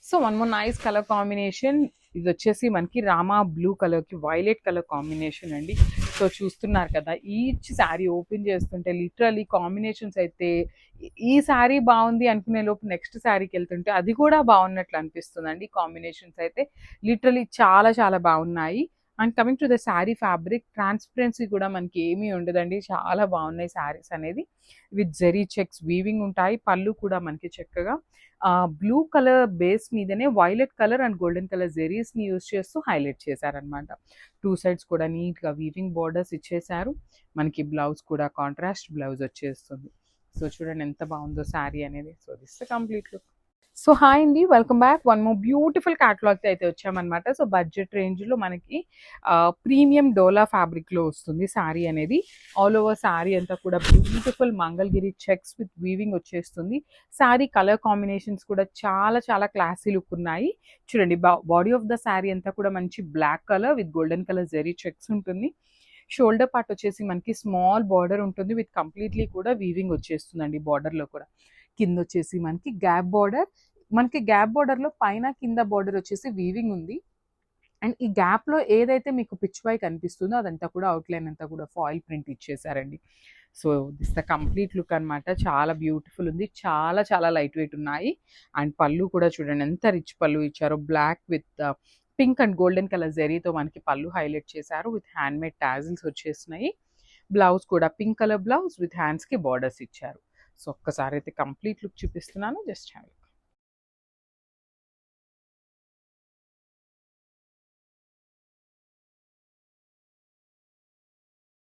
So one more nice colour combination. ఇది వచ్చేసి మనకి రామా బ్లూ కలర్కి వైలెట్ కలర్ కాంబినేషన్ అండి. సో చూస్తున్నారు కదా, ఈచ్ శారీ ఓపెన్ చేస్తుంటే లిటరలీ కాంబినేషన్స్ అయితే ఈ శారీ బాగుంది అనుకునే లోపు నెక్స్ట్ శారీకి వెళ్తుంటే అది కూడా బాగున్నట్లు అనిపిస్తుందండి. కాంబినేషన్స్ అయితే లిటరలీ చాలా చాలా బాగున్నాయి. And coming to the sari fabric, transparency కూడా మనకి ఏమీ ఉండదండి. చాలా బాగున్నాయి శారీస్ అనేది. విత్ జెరీ చెక్స్ వీవింగ్ ఉంటాయి. పళ్ళు కూడా మనకి చక్కగా బ్లూ కలర్ బేస్ మీదనే violet colour and golden colour జెరీస్ని యూజ్ చేస్తూ హైలైట్ చేశారనమాట. టూ సైడ్స్ కూడా నీట్గా వీవింగ్ బార్డర్స్ ఇచ్చేశారు. మనకి బ్లౌజ్ కూడా కాంట్రాస్ట్ బ్లౌజ్ వచ్చేస్తుంది. సో చూడండి ఎంత బాగుందో శారీ అనేది. So this complete look. So hi అండి, welcome back. One more beautiful catalogue అయితే వచ్చామన్నమాట. సో బడ్జెట్ రేంజ్లో మనకి ప్రీమియం డోలా ఫ్యాబ్రిక్లో వస్తుంది శారీ అనేది. ఆల్ ఓవర్ శారీ అంతా కూడా beautiful Mangalagiri checks with weaving వచ్చేస్తుంది. శారీ కలర్ కాంబినేషన్స్ కూడా చాలా చాలా క్లాసీ లుక్ ఉన్నాయి. చూడండి, బాడీ ఆఫ్ ద శారీ అంతా కూడా మంచి black colour with golden colour zari checks ఉంటుంది. షోల్డర్ పార్ట్ వచ్చేసి మనకి స్మాల్ బార్డర్ ఉంటుంది విత్ కంప్లీట్లీ కూడా వీవింగ్ వచ్చేస్తుందండి. బార్డర్లో కూడా కింద వచ్చేసి మనకి గ్యాప్ బార్డర్, మనకి గ్యాప్ బార్డర్లో పైన కింద బార్డర్ వచ్చేసి వీవింగ్ ఉంది. అండ్ ఈ గ్యాప్లో ఏదైతే మీకు పిచ్ వై కనిపిస్తుందో అదంతా కూడా అవుట్లైన్ అంతా కూడా ఫాయిల్ ప్రింట్ ఇచ్చేసారండి. So this the complete look అనమాట. చాలా బ్యూటిఫుల్ ఉంది. చాలా చాలా లైట్ వెయిట్ ఉన్నాయి. అండ్ పళ్ళు కూడా చూడండి ఎంత రిచ్ పళ్ళు ఇచ్చారో. Black with pink and golden colour జెరీతో మనకి పళ్ళు హైలైట్ చేశారు. విత్ హ్యాండ్ మేడ్ టాజిల్స్ వచ్చేసినాయి. బ్లౌజ్ కూడా పింక్ కలర్ బ్లౌజ్ విత్ హ్యాండ్స్కి బార్డర్స్ ఇచ్చారు. సో ఒక్కసారి అయితే కంప్లీట్ లుక్ చూపిస్తున్నాను, జస్ట్ హ్యావ్